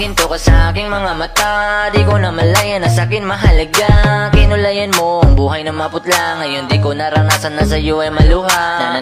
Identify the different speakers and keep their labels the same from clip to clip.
Speaker 1: ginto ka sa aking mga mata. Di ko na malaya na sa'kin mahalaga. Kinulayan mo ang buhay na maputla. Ngayon di ko naranasan na sa'yo ay maluha.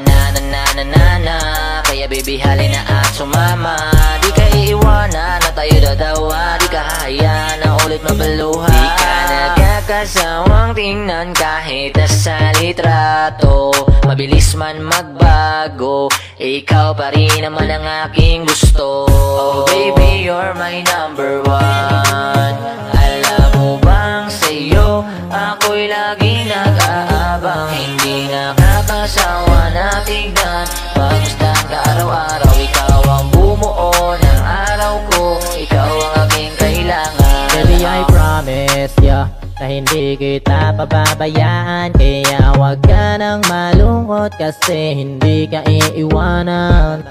Speaker 1: Na kaya baby halina at sumama. Di ka iiwanan na tayo dadawa. Di ka hahayaan na ulit mabaluha. Di ka nagkakasawang tingnan kahit sa litrato. Mabilis man magbago, ikaw pa rin naman ang aking gusto. Oh baby, you're my number one. Alam mo bang sa'yo ako'y laging nag-aabang. Hindi nakakasawa na tignan. Pagmustan ka araw-araw, ikaw ang bumuo ng araw ko. Ikaw ang aking kailangan.
Speaker 2: Baby, I promise ya na hindi kita pababayaan. Kaya wag ka nang malungkot kasi hindi ka iiwanan.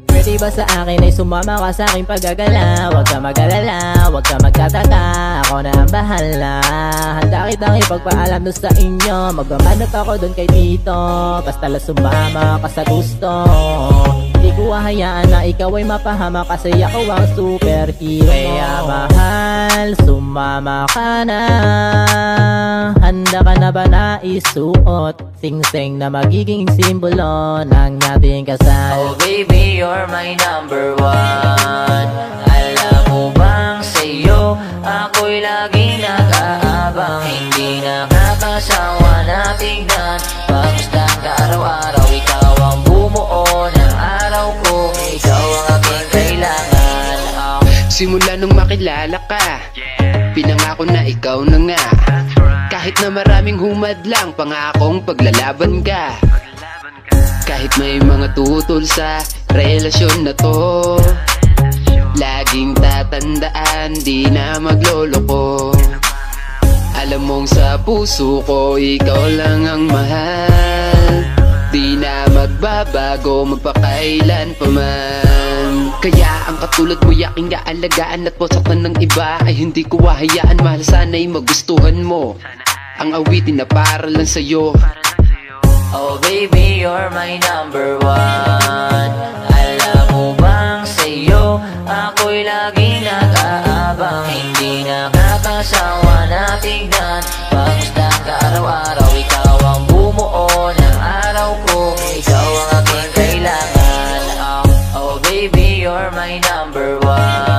Speaker 2: Pwede ba sa akin ay sumama ka sa aking paggagala? Wag ka mag-alala, wag ka magtataka, ako na ang bahala. Handa kitang ipagpaalam doon sa inyo. Magmamanot ako doon kay Tito, basta lang sumama ka sa gusto. Di ko hahayaan na ikaw ay mapahama kasi ako ang superhero. Kaya mahal, sumama ka na. Handa ka na ba na isuot sing-sing na magiging simbolo ng ating kasal?
Speaker 1: Oh baby, you're my number one. Alam mo bang sa'yo ako'y laging nag-aabang. Hindi nakakasawa na tignan. Pagmustan ka araw-araw, ikaw ang bumuo ng araw ko. Ikaw ang aking kailangan.
Speaker 3: Simula nung makilala ka, pinangako na ikaw na nga. Kahit na maraming humadlang, pangakong paglalaban ka. Kahit may mga tutol sa relasyon na to, laging tatandaan, di na magloloko. Alam mong sa puso ko, ikaw lang ang mahal. Di na magbabago, magpakailan pa man. Kaya ang katulad mo yaking gaalagaan at posaktan ng iba ay hindi ko hahayaan. Mahal sana'y magustuhan mo ang awitin na para lang sa'yo.
Speaker 1: Oh baby, you're my number one. Alam mo bang sa'yo ako'y laging nag-aabang. Hindi nakakasawa na tignan. Pagmustan ka araw-araw, ikaw ang bumuo ng araw ko. Ikaw ang aking kailangan. Oh baby, you're my number one.